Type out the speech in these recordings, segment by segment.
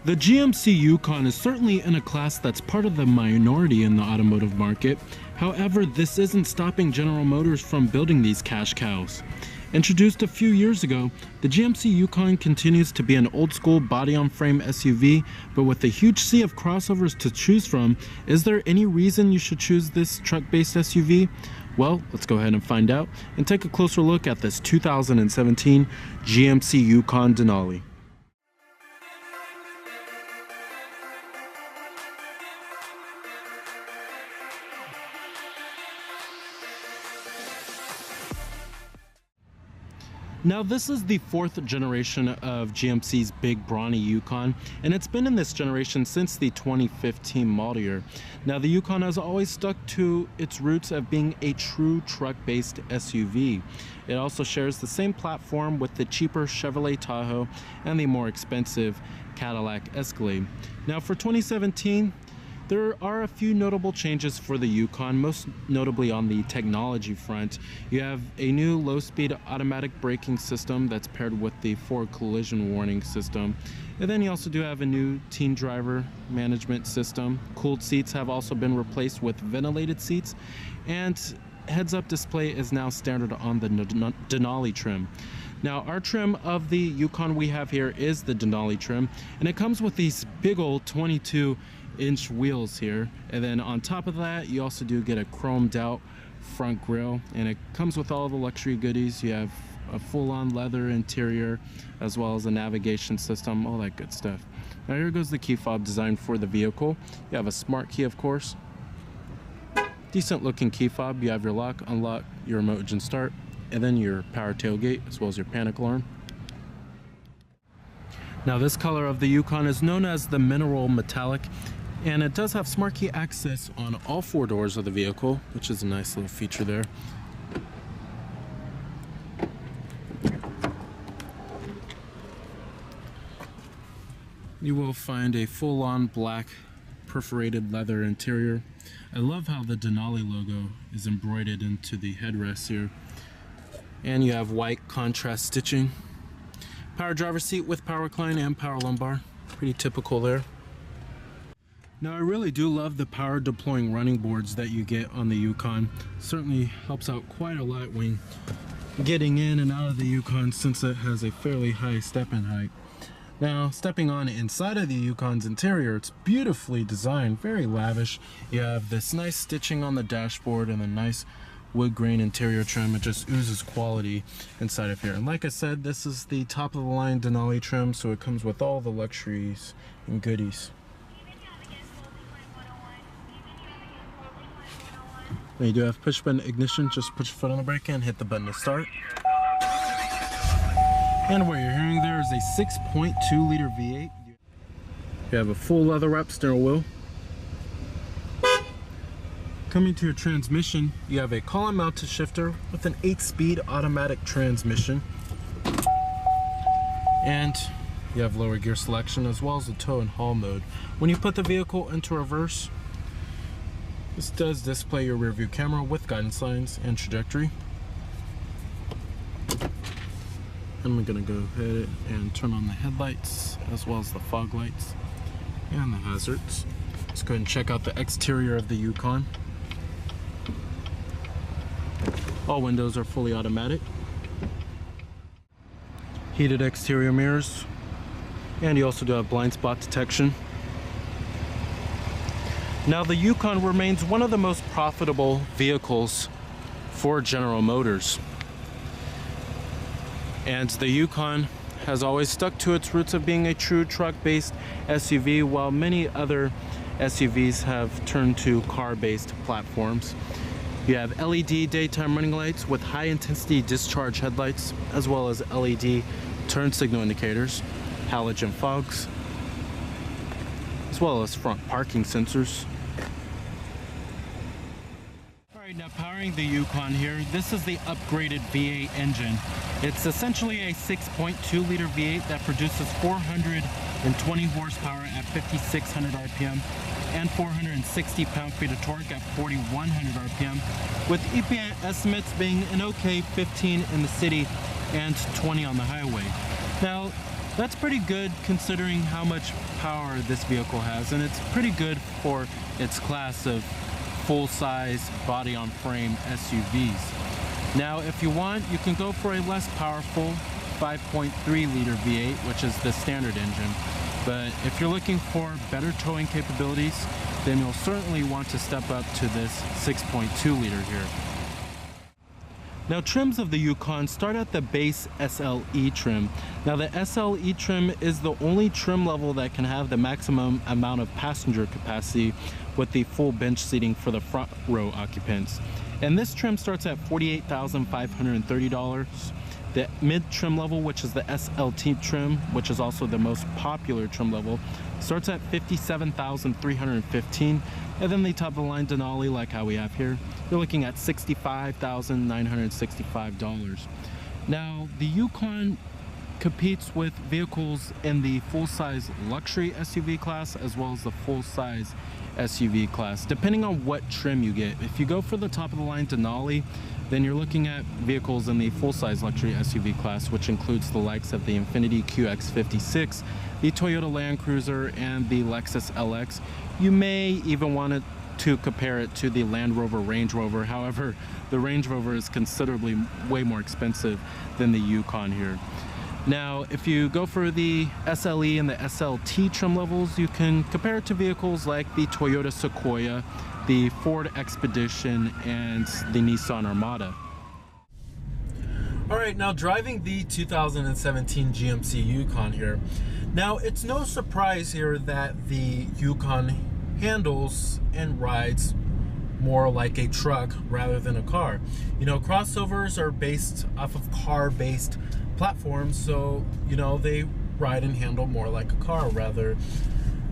The GMC Yukon is certainly in a class that's part of the minority in the automotive market. However, this isn't stopping General Motors from building these cash cows. Introduced a few years ago, the GMC Yukon continues to be an old-school body-on-frame SUV, but with a huge sea of crossovers to choose from, is there any reason you should choose this truck-based SUV? Well, let's go ahead and find out and take a closer look at this 2017 GMC Yukon Denali. Now this is the fourth generation of GMC's big brawny Yukon, and it's been in this generation since the 2015 model year. Now the Yukon has always stuck to its roots of being a true truck-based SUV. It also shares the same platform with the cheaper Chevrolet Tahoe and the more expensive Cadillac Escalade. Now for 2017, there are a few notable changes for the Yukon, most notably on the technology front. You have a new low-speed automatic braking system that's paired with the forward collision warning system. And then you also do have a new teen driver management system. Cooled seats have also been replaced with ventilated seats, and heads-up display is now standard on the Denali trim. Now our trim of the Yukon we have here is the Denali trim, and it comes with these big old 22-inch wheels here, and then on top of that you also do get a chromed out front grille, and it comes with all the luxury goodies. You have a full-on leather interior as well as a navigation system, all that good stuff. Now here goes the key fob design for the vehicle. You have a smart key, of course, decent looking key fob. You have your lock, unlock, your remote engine start, and then your power tailgate as well as your panic alarm. Now this color of the Yukon is known as the mineral metallic, and it does have smart key access on all four doors of the vehicle, which is a nice little feature there. You will find a full-on black perforated leather interior. I love how the Denali logo is embroidered into the headrest here. And you have white contrast stitching. Power driver seat with power recline and power lumbar. Pretty typical there. Now I really do love the power deploying running boards that you get on the Yukon. Certainly helps out quite a lot when getting in and out of the Yukon, since it has a fairly high step-in height. Now stepping on inside of the Yukon's interior, it's beautifully designed, very lavish. You have this nice stitching on the dashboard and a nice wood grain interior trim. It just oozes quality inside of here. And like I said, this is the top of the line Denali trim, so it comes with all the luxuries and goodies. Now you do have push button ignition. Just put your foot on the brake and hit the button to start. And what you're hearing there is a 6.2 liter V8. You have a full leather wrap steering wheel. Coming to your transmission, you have a column mounted shifter with an 8-speed automatic transmission. And you have lower gear selection as well as a tow and haul mode. When you put the vehicle into reverse, this does display your rear view camera with guidance lines and trajectory. I'm gonna go ahead and turn on the headlights as well as the fog lights and the hazards. Let's go ahead and check out the exterior of the Yukon. All windows are fully automatic. Heated exterior mirrors, and you also do have blind spot detection. Now the Yukon remains one of the most profitable vehicles for General Motors. And the Yukon has always stuck to its roots of being a true truck-based SUV, while many other SUVs have turned to car-based platforms. You have LED daytime running lights with high-intensity discharge headlights, as well as LED turn signal indicators, halogen fogs, as well as front parking sensors. Now powering the Yukon here, this is the upgraded V8 engine. It's essentially a 6.2 liter V8 that produces 420 horsepower at 5,600 RPM and 460 pound-feet of torque at 4,100 RPM, with EPA estimates being an okay 15 in the city and 20 on the highway. Now, that's pretty good considering how much power this vehicle has, and it's pretty good for its class of full-size body-on-frame SUVs. Now, if you want, you can go for a less powerful 5.3 liter V8, which is the standard engine. But if you're looking for better towing capabilities, then you'll certainly want to step up to this 6.2 liter here. Now, trims of the Yukon start at the base SLE trim. Now, the SLE trim is the only trim level that can have the maximum amount of passenger capacity with the full bench seating for the front row occupants. And this trim starts at $48,530. The mid trim level, which is the SLT trim, which is also the most popular trim level, starts at $57,315. And then the top of the line Denali, like how we have here, you're looking at $65,965. Now, the Yukon competes with vehicles in the full-size luxury SUV class as well as the full-size SUV class, depending on what trim you get. If you go for the top of the line Denali, then you're looking at vehicles in the full-size luxury SUV class, which includes the likes of the Infiniti QX56, the Toyota Land Cruiser, and the Lexus LX. You may even want to compare it to the Land Rover Range Rover. However, the Range Rover is considerably way more expensive than the Yukon here. Now, if you go for the SLE and the SLT trim levels, you can compare it to vehicles like the Toyota Sequoia, the Ford Expedition, and the Nissan Armada. All right, now driving the 2017 GMC Yukon here. Now, it's no surprise here that the Yukon handles and rides more like a truck rather than a car. You know, crossovers are based off of car-based platforms, so, you know, they ride and handle more like a car rather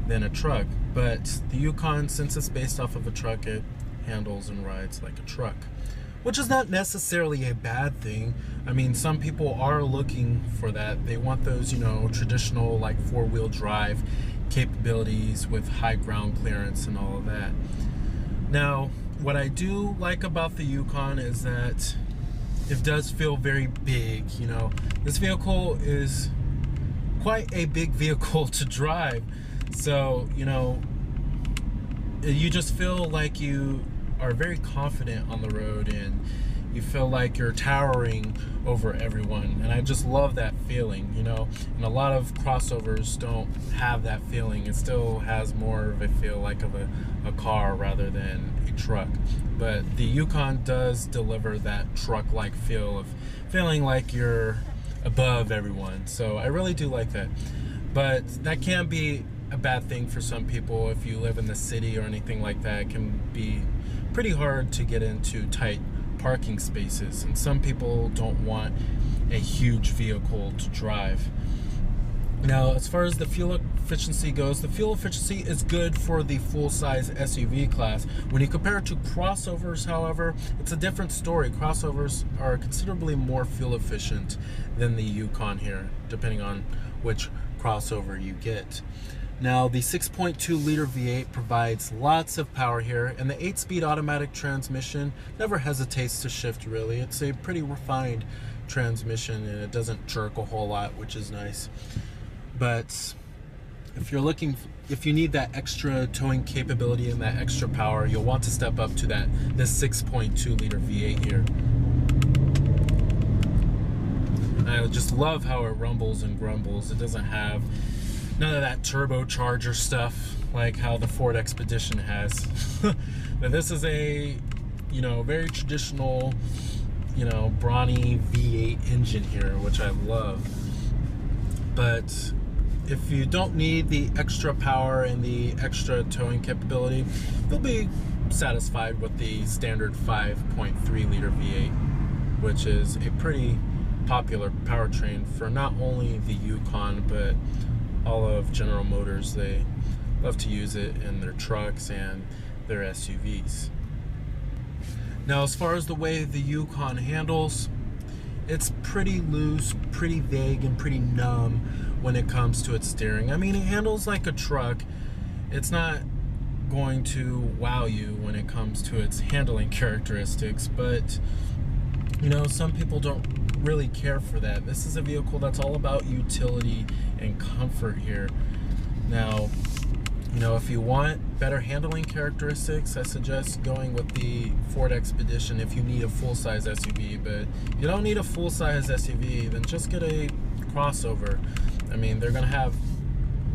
than a truck. But the Yukon, since it's based off of a truck, it handles and rides like a truck, which is not necessarily a bad thing. I mean, some people are looking for that. They want those, you know, traditional like four-wheel drive capabilities with high ground clearance and all of that. Now, what I do like about the Yukon is that it does feel very big. You know, this vehicle is quite a big vehicle to drive. So, you know, you just feel like you are very confident on the road and you feel like you're towering over everyone. And I just love that feeling, you know. And a lot of crossovers don't have that feeling. It still has more of a feel like of a car rather than a truck. But the Yukon does deliver that truck-like feel of feeling like you're above everyone. So I really do like that. But that can be a bad thing for some people. If you live in the city or anything like that, it can be pretty hard to get into tight parking spaces, and some people don't want a huge vehicle to drive. Now, as far as the fuel efficiency goes, the fuel efficiency is good for the full-size SUV class. When you compare it to crossovers, however, it's a different story. Crossovers are considerably more fuel efficient than the Yukon here, depending on which crossover you get. Now, the 6.2 liter V8 provides lots of power here, and the 8-speed automatic transmission never hesitates to shift, really. It's a pretty refined transmission, and it doesn't jerk a whole lot, which is nice. But if you need that extra towing capability and that extra power, you'll want to step up to this 6.2 liter V8 here. And I just love how it rumbles and grumbles. It doesn't have none of that turbocharger stuff like how the Ford Expedition has. But this is a, you know, very traditional, you know, brawny V8 engine here, which I love. But if you don't need the extra power and the extra towing capability, you'll be satisfied with the standard 5.3 liter V8, which is a pretty popular powertrain for not only the Yukon, but all of General Motors. They love to use it in their trucks and their SUVs. Now, as far as the way the Yukon handles, it's pretty loose, pretty vague, and pretty numb when it comes to its steering. I mean, it handles like a truck. It's not going to wow you when it comes to its handling characteristics, but, you know, some people don't really care for that. This is a vehicle that's all about utility and comfort here. Now, you know, if you want better handling characteristics, I suggest going with the Ford Expedition if you need a full-size SUV. But if you don't need a full-size SUV, then just get a crossover. I mean, they're gonna have,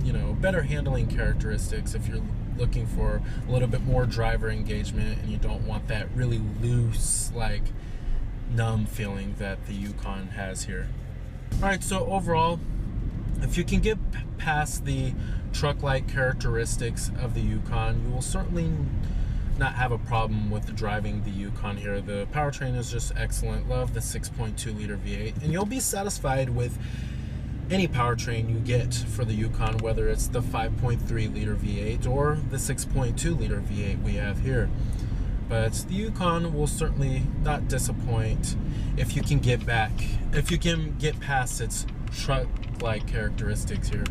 you know, better handling characteristics if you're looking for a little bit more driver engagement and you don't want that really loose, like numb feeling that the Yukon has here. All right, so overall, if you can get past the truck-like characteristics of the Yukon, you will certainly not have a problem with driving the Yukon here. The powertrain is just excellent. Love the 6.2 liter V8, and you'll be satisfied with any powertrain you get for the Yukon, whether it's the 5.3 liter V8 or the 6.2 liter V8 we have here. But the Yukon will certainly not disappoint if you can get past its truck-like characteristics here.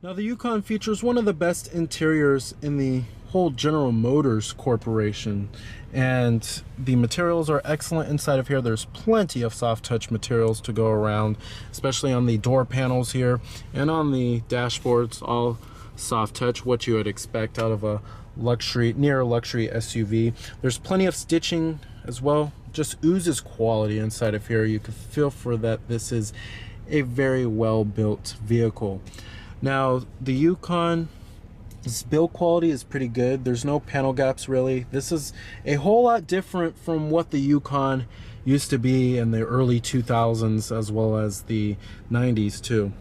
Now the Yukon features one of the best interiors in the whole General Motors Corporation, and the materials are excellent inside of here. There's plenty of soft touch materials to go around, especially on the door panels here and on the dashboards, all soft touch, what you would expect out of a near luxury SUV. There's plenty of stitching as well, just oozes quality inside of here. You can feel for that this is a very well built vehicle. Now the Yukon's build quality is pretty good. There's no panel gaps really. This is a whole lot different from what the Yukon used to be in the early 2000s as well as the 90s too.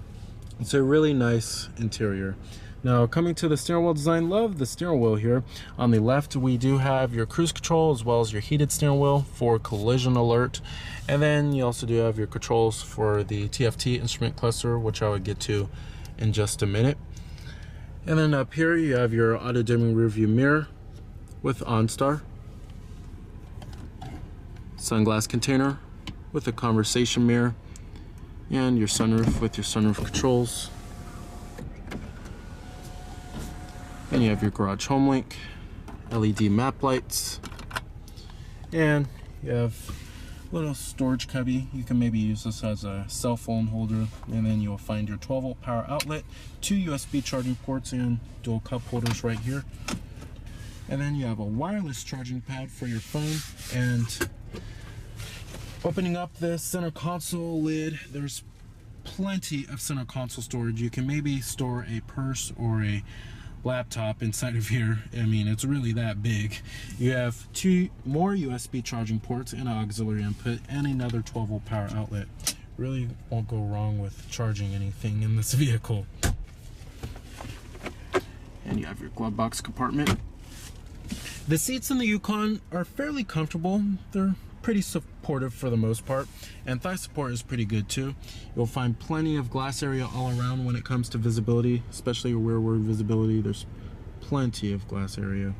It's a really nice interior. Now coming to the steering wheel design, love the steering wheel here. On the left we do have your cruise control as well as your heated steering wheel for collision alert, and then you also do have your controls for the TFT instrument cluster, which I would get to in just a minute. And then up here you have your auto dimming rear view mirror with OnStar, sunglass container with a conversation mirror, and your sunroof with your sunroof controls. And you have your garage home link, LED map lights, and you have a little storage cubby. You can maybe use this as a cell phone holder, and then you'll find your 12-volt power outlet, 2 USB charging ports, and dual cup holders right here. And then you have a wireless charging pad for your phone. And opening up the center console lid, there's plenty of center console storage. You can maybe store a purse or a laptop inside of here. I mean, it's really that big. You have 2 more USB charging ports and an auxiliary input and another 12-volt power outlet. Really won't go wrong with charging anything in this vehicle. And you have your glove box compartment. The seats in the Yukon are fairly comfortable. They're pretty supportive for the most part, and thigh support is pretty good too. You'll find plenty of glass area all around when it comes to visibility, especially rearward visibility. There's plenty of glass area,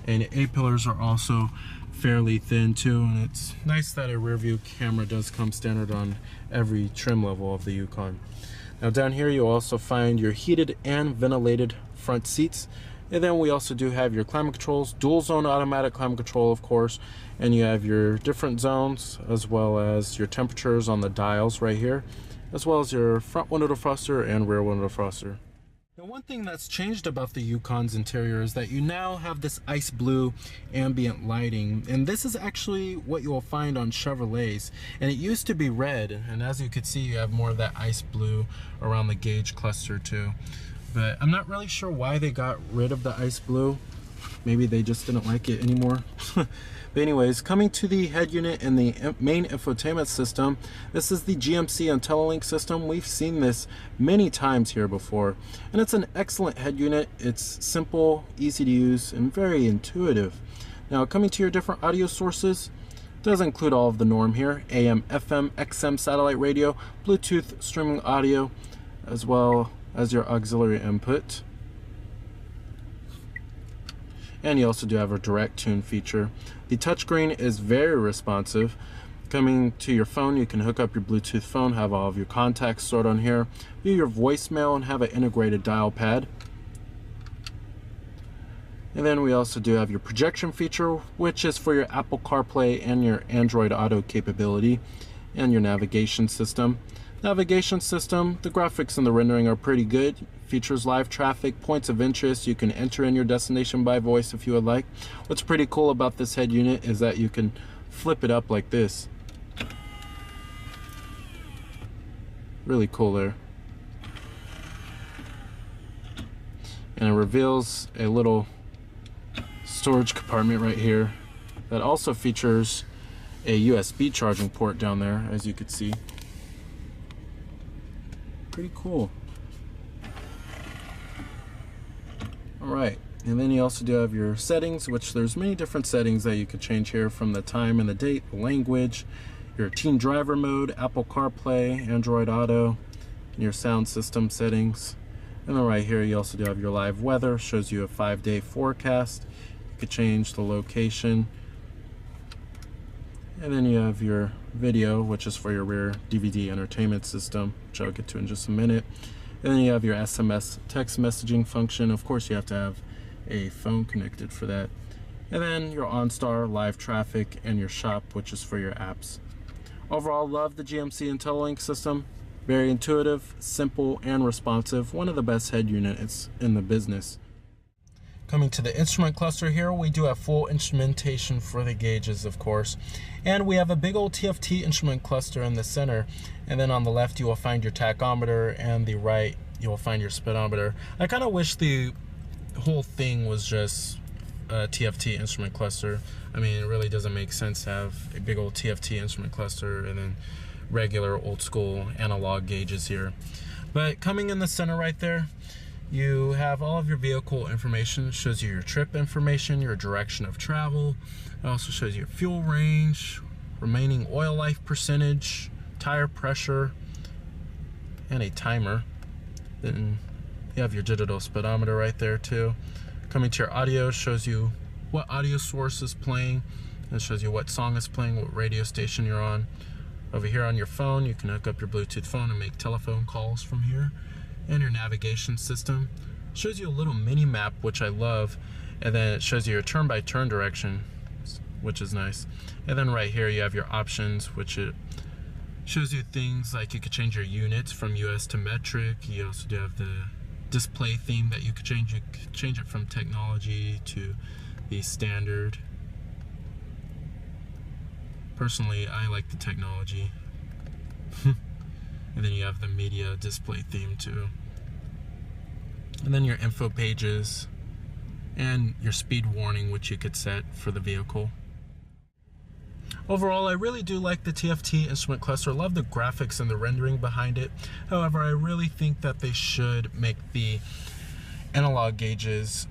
and A-pillars are also fairly thin too, and it's nice that a rear view camera does come standard on every trim level of the Yukon. Now down here you'll also find your heated and ventilated front seats. And then we also do have your climate controls, dual zone automatic climate control, of course, and you have your different zones as well as your temperatures on the dials right here, as well as your front window defroster and rear window defroster. Now one thing that's changed about the Yukon's interior is that you now have this ice blue ambient lighting, and this is actually what you will find on Chevrolets, and it used to be red, and as you can see you have more of that ice blue around the gauge cluster too. But I'm not really sure why they got rid of the ice blue. Maybe they just didn't like it anymore. But anyways, coming to the head unit and the main infotainment system, this is the GMC IntelliLink system. We've seen this many times here before, and it's an excellent head unit. It's simple, easy to use, and very intuitive. Now coming to your different audio sources, does include all of the norm here: AM, FM, XM satellite radio, Bluetooth streaming audio, as well as your auxiliary input. And you also do have a direct tune feature. The touchscreen is very responsive. Coming to your phone, you can hook up your Bluetooth phone, have all of your contacts stored on here, view your voicemail, and have an integrated dial pad. And then we also do have your projection feature, which is for your Apple CarPlay and your Android Auto capability, and your navigation system. Navigation system, the graphics and the rendering are pretty good. Features live traffic, points of interest. You can enter in your destination by voice if you would like. What's pretty cool about this head unit is that you can flip it up like this. Really cool there. And it reveals a little storage compartment right here that also features a USB charging port down there, as you could see. Pretty cool. Alright, and then you also do have your settings, which there's many different settings that you could change here, from the time and the date, the language, your teen driver mode, Apple CarPlay, Android Auto, and your sound system settings. And then right here you also do have your live weather, shows you a 5-day forecast. You could change the location. And then you have your video, which is for your rear DVD entertainment system, which I'll get to in just a minute. And then you have your SMS text messaging function. Of course, you have to have a phone connected for that. And then your OnStar live traffic and your shop, which is for your apps. Overall, love the GMC IntelliLink system. Very intuitive, simple, and responsive. One of the best head units in the business. Coming to the instrument cluster here, we do have full instrumentation for the gauges, of course. And we have a big old TFT instrument cluster in the center. And then on the left, you will find your tachometer, and the right, you will find your speedometer. I kind of wish the whole thing was just a TFT instrument cluster. I mean, it really doesn't make sense to have a big old TFT instrument cluster and then regular old school analog gauges here. But coming in the center right there, you have all of your vehicle information. It shows you your trip information, your direction of travel. It also shows you fuel range, remaining oil life percentage, tire pressure, and a timer. Then you have your digital speedometer right there too. Coming to your audio, shows you what audio source is playing. It shows you what song is playing, what radio station you're on. Over here on your phone, you can hook up your Bluetooth phone and make telephone calls from here. And your navigation system shows you a little mini map, which I love, and then it shows you your turn-by-turn direction, which is nice. And then right here you have your options, which it shows you things like you could change your units from US to metric. You also do have the display theme that you could change. You could change it from technology to the standard. Personally, I like the technology. And then you have the media display theme too. And then your info pages and your speed warning, which you could set for the vehicle. Overall, I really do like the TFT instrument cluster. Love the graphics and the rendering behind it. However, I really think that they should make the analog gauges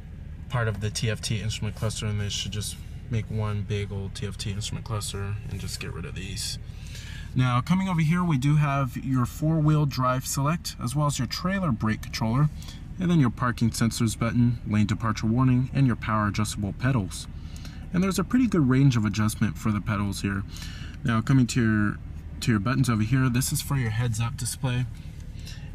part of the TFT instrument cluster, and they should just make one big old TFT instrument cluster and just get rid of these. Now, coming over here, we do have your 4-wheel drive select, as well as your trailer brake controller, and then your parking sensors button, lane departure warning, and your power adjustable pedals. And there's a pretty good range of adjustment for the pedals here. Now, coming to your buttons over here, this is for your heads-up display,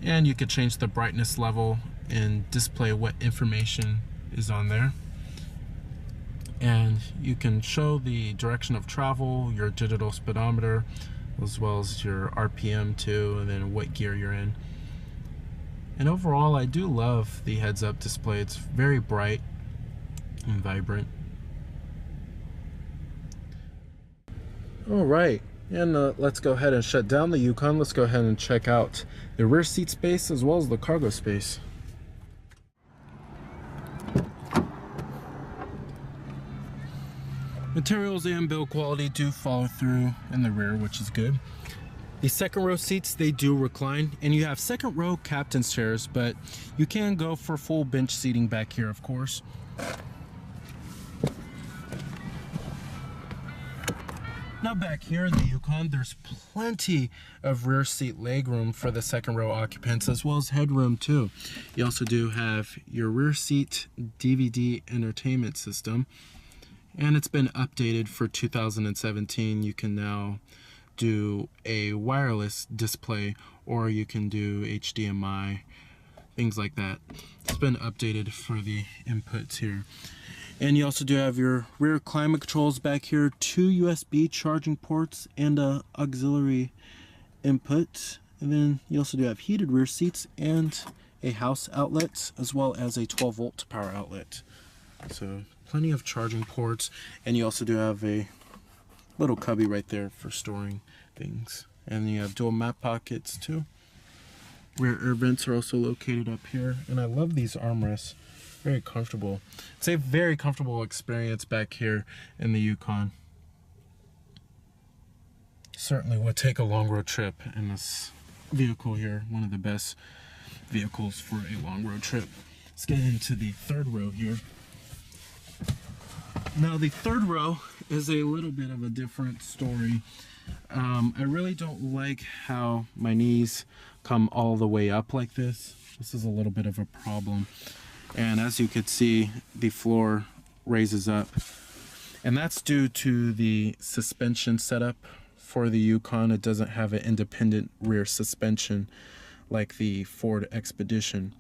and you could change the brightness level and display what information is on there. And you can show the direction of travel, your digital speedometer, as well as your RPM too, and then what gear you're in. And overall, I do love the heads-up display. It's very bright and vibrant. All right, and let's go ahead and shut down the Yukon. Let's go ahead and check out the rear seat space as well as the cargo space. Materials and build quality do follow through in the rear, which is good. The second row seats, they do recline, and you have second row captain's chairs, but you can go for full bench seating back here, of course. Now back here in the Yukon, there's plenty of rear seat legroom for the second row occupants, as well as headroom too. You also do have your rear seat DVD entertainment system, and it's been updated for 2017. You can now do a wireless display, or you can do HDMI, things like that. It's been updated for the inputs here. And you also do have your rear climate controls back here, 2 USB charging ports and a auxiliary input. And then you also do have heated rear seats and a house outlet, as well as a 12-volt power outlet. So plenty of charging ports, and you also do have a little cubby right there for storing things. And you have dual map pockets too. Rear air vents are also located up here, and I love these armrests. Very comfortable. It's a very comfortable experience back here in the Yukon. Certainly would take a long road trip in this vehicle here. One of the best vehicles for a long road trip. Let's get into the third row here. Now the third row is a little bit of a different story. I really don't like how my knees come all the way up like this. This is a little bit of a problem. And as you can see, the floor raises up. And that's due to the suspension setup for the Yukon. It doesn't have an independent rear suspension like the Ford Expedition.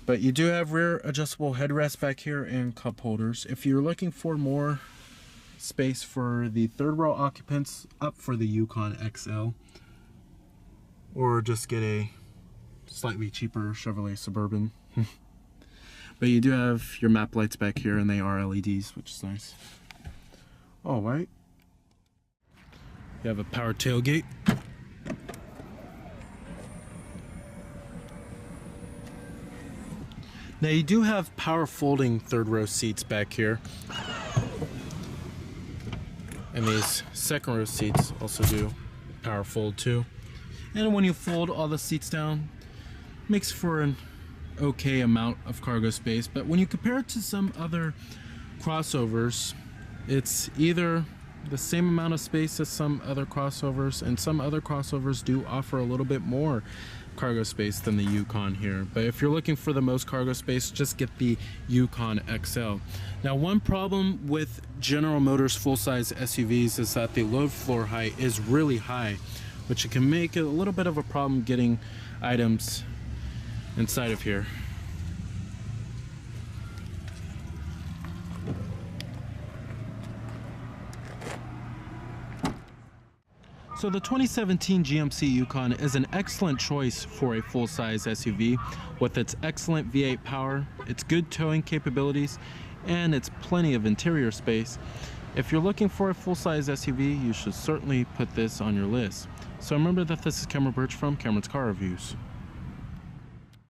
But you do have rear adjustable headrests back here and cup holders. If you're looking for more space for the third row occupants, up for the Yukon XL, or just get a slightly cheaper Chevrolet Suburban. But you do have your map lights back here, and they are LEDs, which is nice. All right. You have a power tailgate. Now you do have power folding third row seats back here. And these second row seats also do power fold too. And when you fold all the seats down, makes for an okay amount of cargo space. But when you compare it to some other crossovers, it's either the same amount of space as some other crossovers, and some other crossovers do offer a little bit more cargo space than the Yukon here. But if you're looking for the most cargo space, just get the Yukon XL. Now, one problem with General Motors full-size SUVs is that the load floor height is really high, which can make it a little bit of a problem getting items inside of here. So the 2017 GMC Yukon is an excellent choice for a full-size SUV with its excellent V8 power, its good towing capabilities, and its plenty of interior space. If you're looking for a full-size SUV, you should certainly put this on your list. So remember that this is Cameron Birch from Cameron's Car Reviews.